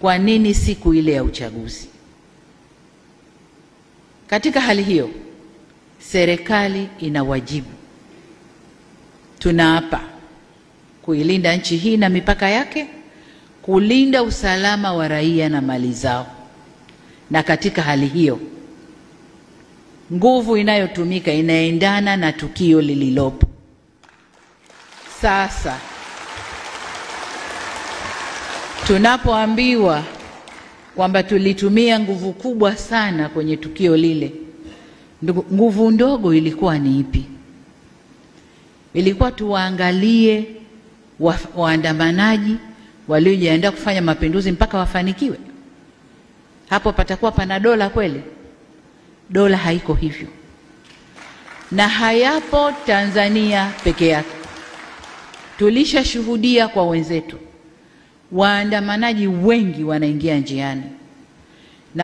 kwa nini siku ile ya uchaguzi? Katika hali hiyo, serikali ina wajibu, tunaapa kuilinda nchi hii na mipaka yake, kulinda usalama wa raia na mali zao. Na katika hali hiyo, nguvu inayotumika inaendana na tukio lililopo. Sasa tunapoambiwa kwamba tulitumia nguvu kubwa sana kwenye tukio lile, nguvu ndogo ilikuwa ni ipi? Ilikuwa tuwaangalie waandamanaji waliojiandaa kufanya mapinduzi mpaka wafanikiwe? Hapo patakuwa pana dola kweli? Dola haiko hivyo, na hayapo Tanzania peke yake. Tulishashuhudia kwa wenzetu, waandamanaji wengi wanaingia njiani